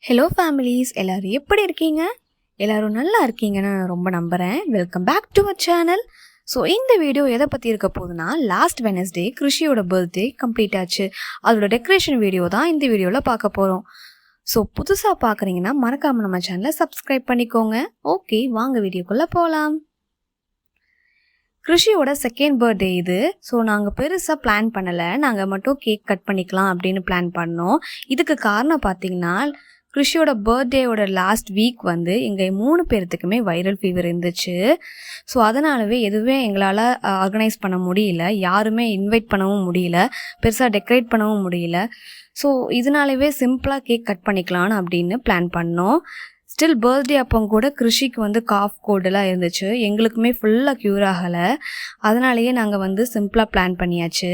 Hello families, எல்லாரும் எப்படி இருக்கீங்க? எல்லாரும் நல்லா இருக்கீங்கன்னு நான் ரொம்ப நம்புகிறேன். Welcome back to our channel. So இந்த வீடியோ எதை பற்றி இருக்க போகுதுன்னா, லாஸ்ட் வெனஸ்டே கிருஷியோட பர்த்டே கம்ப்ளீட் ஆச்சு. அதோட டெக்கரேஷன் வீடியோ தான் இந்த வீடியோவில் பார்க்க போகிறோம். ஸோ புதுசாக பார்க்குறீங்கன்னா மறக்காமல் நம்ம சேனலை சப்ஸ்கிரைப் பண்ணிக்கோங்க. ஓகே, வாங்க வீடியோக்குள்ளே போகலாம். கிருஷியோட செகண்ட் பர்த்டே இது. ஸோ நாங்கள் பெருசாக பிளான் பண்ணலை, நாங்கள் மட்டும் கேக் கட் பண்ணிக்கலாம் அப்படின்னு பிளான் பண்ணோம். இதுக்கு காரணம் பார்த்தீங்கன்னா, கிருஷியோட பர்த்டேயோட லாஸ்ட் வீக் வந்து எங்கள் 3 பேர்த்துக்குமே வைரல் ஃபீவர் இருந்துச்சு. ஸோ அதனாலவே எதுவுமே எங்களால் ஆர்கனைஸ் பண்ண முடியல, யாருமே இன்வைட் பண்ணவும் முடியல, பெருசாக டெக்கரேட் பண்ணவும் முடியல. ஸோ இதனாலவே சிம்பிளாக கேக் கட் பண்ணிக்கலான்னு அப்படின்னு பிளான் பண்ணோம். ஸ்டில் பர்த்டே அப்போ கூட கிருஷிக்கு வந்து காஃப் கோல்டெல்லாம் இருந்துச்சு, எங்களுக்குமே ஃபுல்லாக க்யூர் ஆகலை. அதனாலேயே நாங்கள் வந்து சிம்பிளாக பிளான் பண்ணியாச்சு.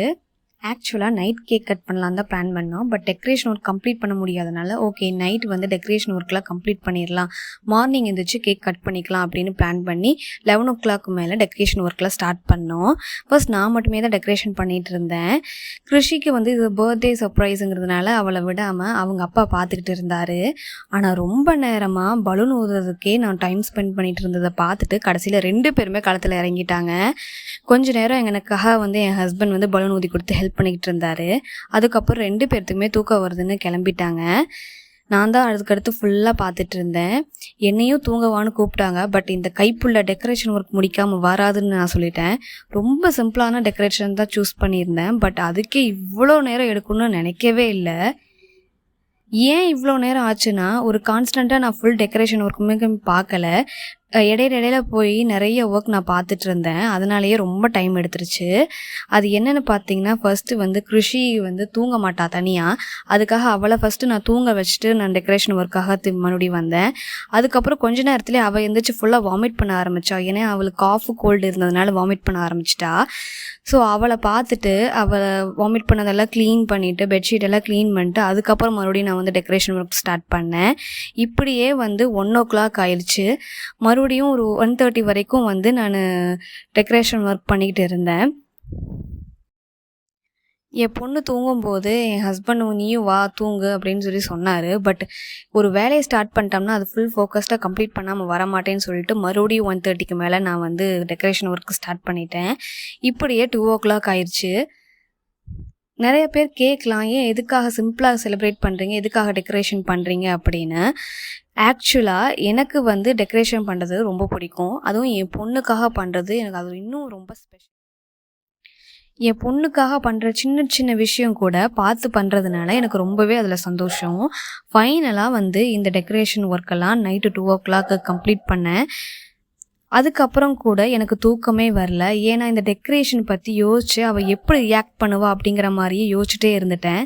ஆக்சுவலாக நைட் கேக் கட் பண்ணலாம் தான் பிளான் பண்ணோம். பட் டெக்கரேஷன் ஒர்க் கம்ப்ளீட் பண்ண முடியாதனால ஓகே, நைட் வந்து டெக்கரேஷன் ஒர்க்லாம் கம்ப்ளீட் பண்ணிடலாம், மார்னிங் எழுந்திரிச்சு கேக் கட் பண்ணிக்கலாம் அப்படின்னு பிளான் பண்ணி 11 o'clock மேலே டெக்கரேஷன் ஒர்க்லாம் ஸ்டார்ட் பண்ணோம். ஃபர்ஸ்ட் நான் மட்டுமே தான் டெக்கரேஷன் பண்ணிகிட்டு இருந்தேன். கிருஷிக்கு வந்து இது பர்த்டே சர்ப்ரைஸுங்கிறதுனால அவளை விடாமல் அவங்க அப்பா பார்த்துக்கிட்டு இருந்தார். ஆனால் ரொம்ப நேரமாக பலூன் ஊதுறதுக்கே நான் டைம் ஸ்பெண்ட் பண்ணிகிட்டு இருந்ததை பார்த்துட்டு கடைசியில் 2 பேருமே களத்தில் இறங்கிட்டாங்க. கொஞ்ச நேரம் எனக்காக வந்து என் ஹஸ்பண்ட் வந்து பலூன் ஊதி கொடுத்து ஹெல்ப் பண்ணிக்கிட்டு இருந்தார். அதுக்கப்புறம் 2 பேர்த்துக்குமே தூக்கம் வருதுன்னு கிளம்பிட்டாங்க. நான் தான் அதுக்கடுத்து ஃபுல்லாக பார்த்துட்டு இருந்தேன். என்னையும் தூங்கவான்னு கூப்பிட்டாங்க. பட் இந்த கைப்புள்ள டெக்கரேஷன் ஒர்க் முடிக்காமல் வராதுன்னு நான் சொல்லிட்டேன். ரொம்ப சிம்பிளான டெக்கரேஷன் தான் சூஸ் பண்ணியிருந்தேன். பட் அதுக்கே இவ்வளோ நேரம் எடுக்கணும்னு நினைக்கவே இல்லை. ஏன் இவ்வளோ நேரம் ஆச்சுன்னா, ஒரு கான்ஸ்டண்ட்டாக நான் ஃபுல் டெக்கரேஷன் ஒர்க்குமே பார்க்கல. இடையில போய் நிறைய ஒர்க் நான் பார்த்துட்டு இருந்தேன். அதனாலேயே ரொம்ப டைம் எடுத்துருச்சு. அது என்னென்னு பார்த்தீங்கன்னா, ஃபஸ்ட்டு வந்து கிருஷி வந்து தூங்க மாட்டா தனியாக. அதுக்காக அவளை ஃபஸ்ட்டு நான் தூங்க வச்சுட்டு நான் டெக்கரேஷன் ஒர்க்காக மறுபடியும் வந்தேன். அதுக்கப்புறம் கொஞ்ச நேரத்துலேயே அவள் எழுந்திரிச்சு ஃபுல்லாக வாமிட் பண்ண ஆரம்பித்தா. ஏன்னா அவளுக்கு காஃபு கோல்டு இருந்ததுனால வாமிட் பண்ண ஆரம்பிச்சிட்டா. ஸோ அவளை பார்த்துட்டு அவளை வாமிட் பண்ணதெல்லாம் க்ளீன் பண்ணிவிட்டு பெட்ஷீட் எல்லாம் க்ளீன் பண்ணிட்டு அதுக்கப்புறம் மறுபடியும் நான் வந்து டெக்கரேஷன் ஒர்க் ஸ்டார்ட் பண்ணேன். இப்படியே வந்து 1 o'clock ஆயிடுச்சு. மறுபடியும் ஒரு 1:30 வரைக்கும் வந்து நான் டெக்கரேஷன் ஒர்க் பண்ணிக்கிட்டு இருந்தேன். என் பொண்ணு தூங்கும்போது என் ஹஸ்பண்ட் நீயும் வா தூங்கு அப்படின்னு சொன்னார். பட் ஒரு வேலையை ஸ்டார்ட் பண்ணிட்டோம்னா அது ஃபுல் ஃபோக்கஸ்டாக கம்ப்ளீட் பண்ணாமல் வரமாட்டேன்னு சொல்லிட்டு மறுபடியும் 1:30க்கு மேலே நான் வந்து டெக்கரேஷன் ஒர்க் ஸ்டார்ட் பண்ணிட்டேன். இப்படியே 2 o'clock ஆயிடுச்சு. நிறைய பேர் கேட்கலாம், ஏன் எதுக்காக சிம்பிளாக செலிப்ரேட் பண்ணுறீங்க, எதுக்காக டெக்கரேஷன் பண்ணுறீங்க அப்படின்னு. ஆக்சுவலாக எனக்கு வந்து டெக்கரேஷன் பண்ணுறது ரொம்ப பிடிக்கும். அதுவும் என் பொண்ணுக்காக பண்ணுறது எனக்கு அது இன்னும் ரொம்ப ஸ்பெஷல். என் பொண்ணுக்காக பண்ணுற சின்ன சின்ன விஷயம் கூட பார்த்து பண்ணுறதுனால எனக்கு ரொம்பவே அதில் சந்தோஷம். ஃபைனலாக வந்து இந்த டெக்கரேஷன் ஒர்க்கெல்லாம் நைட்டு 2 o'clock கம்ப்ளீட் பண்ணேன். அதுக்கப்புறம் கூட எனக்கு தூக்கமே வரல. ஏன்னா இந்த டெக்கரேஷன் பற்றி யோசிச்சு அவள் எப்படி ரியாக்ட் பண்ணுவா அப்படிங்கிற மாதிரியே யோசிச்சுட்டே இருந்துட்டேன்.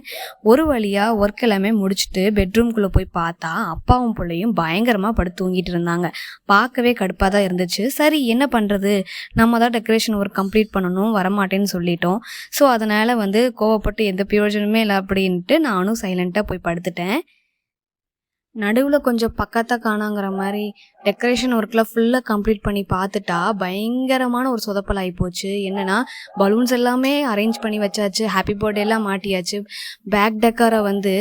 ஒரு வழியாக ஒர்க் எல்லாமே முடிச்சுட்டு பெட்ரூம்குள்ளே போய் பார்த்தா அப்பாவும் பிள்ளையும் பயங்கரமாக படுத்து தூங்கிட்டு இருந்தாங்க. பார்க்கவே கடுப்பாக தான் இருந்துச்சு. சரி என்ன பண்ணுறது, நம்ம தான் டெக்கரேஷன் ஒர்க் கம்ப்ளீட் பண்ணணும், வரமாட்டேன்னு சொல்லிட்டோம். ஸோ அதனால் வந்து கோவப்பட்டு எந்த பிரயோஜனமே இல்லை அப்படின்ட்டு நானும் சைலண்ட்டாக போய் படுத்துட்டேன். நடுவில் கொஞ்சம் பக்கத்தை காணாங்கிற மாதிரி டெக்கரேஷன் ஒர்க்கில் ஃபுல்லாக கம்ப்ளீட் பண்ணி பார்த்துட்டா பயங்கரமான ஒரு சொதப்பல் ஆகிப்போச்சு. என்னென்னா பலூன்ஸ் எல்லாமே அரேஞ்ச் பண்ணி வச்சாச்சு, ஹாப்பி பர்த்டேலாம் மாட்டியாச்சு. பேக் டெக்கரை வந்து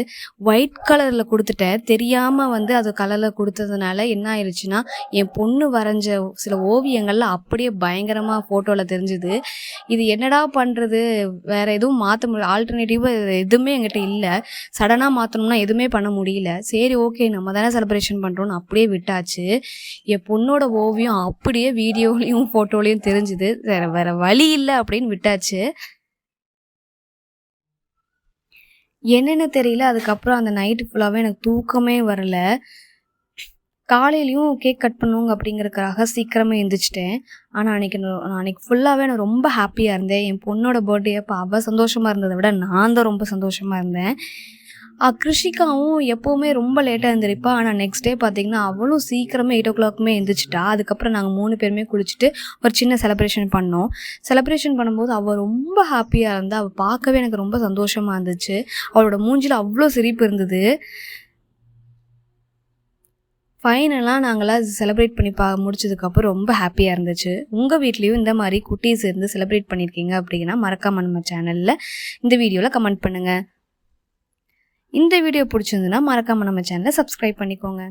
ஒயிட் கலரில் கொடுத்துட்டேன். தெரியாமல் வந்து அது கலரில் கொடுத்ததுனால என்ன ஆயிடுச்சுன்னா, என் பொண்ணு வரைஞ்ச சில ஓவியங்கள்லாம் அப்படியே பயங்கரமாக ஃபோட்டோவில் தெரிஞ்சுது. இது என்னடா பண்ணுறது, வேறு எதுவும் மாற்ற முடியல, ஆல்டர்னேட்டிவாக எதுவுமே என்கிட்ட இல்லை. சடனாக மாற்றணும்னா எதுவுமே பண்ண முடியல. சரி ஓகே, நம்ம தானே செலிப்ரேஷன் பண்ணுறோன்னு அப்படியே விட்டாச்சு. என் பொண்ணோட ஓவியம் அப்படியே வீடியோலையும் ஃபோட்டோலையும் தெரிஞ்சுது. வேற வழி இல்லை அப்படின்னு விட்டாச்சு. என்னென்னு தெரியல, அதுக்கப்புறம் அந்த நைட்டு ஃபுல்லாகவே எனக்கு தூக்கமே வரல. காலையிலையும் கேக் கட் பண்ணுவோங்க அப்படிங்கிறதுக்காக சீக்கிரமே எழுந்திரிச்சிட்டேன். ஆனால் அன்றைக்கி ஃபுல்லாகவே நான் ரொம்ப ஹாப்பியாக இருந்தேன். என் பொண்ணோட பர்த்டே அப்போ அவள் சந்தோஷமாக இருந்ததை விட நான் தான் ரொம்ப சந்தோஷமாக இருந்தேன். கிருஷிகாவும் எப்போவுமே ரொம்ப லேட்டாக எழுந்திரிப்பா. ஆனால் நெக்ஸ்ட் டே பார்த்திங்கன்னா அவளும் சீக்கிரமே 8 o'clockமே எழுந்திரிச்சிட்டா. அதுக்கப்புறம் நாங்கள் 3 பேருமே குளிச்சுட்டு ஒரு சின்ன செலிப்ரேஷன் பண்ணோம். செலிப்ரேஷன் பண்ணும்போது அவள் ரொம்ப ஹாப்பியாக இருந்தா. அவள் பார்க்கவே எனக்கு ரொம்ப சந்தோஷமாக இருந்துச்சு. அவளோட மூஞ்சில் அவ்வளோ சிரிப்பு இருந்தது. ஃபைனலாக நாங்களாம் செலிப்ரேட் பண்ணி முடிச்சதுக்கப்புறம் ரொம்ப ஹாப்பியாக இருந்துச்சு. உங்கள் வீட்லேயும் இந்த மாதிரி குட்டீஸ் இருந்து செலிப்ரேட் பண்ணியிருக்கீங்க அப்படின்னா மறக்காமல் நம்ம சேனலில் இந்த வீடியோவில் கமெண்ட் பண்ணுங்கள். இந்த வீடியோ பிடிச்சிருந்துன்னா மறக்காமல் நம்ம சேனலை சப்ஸ்கிரைப் பண்ணிக்கோங்க.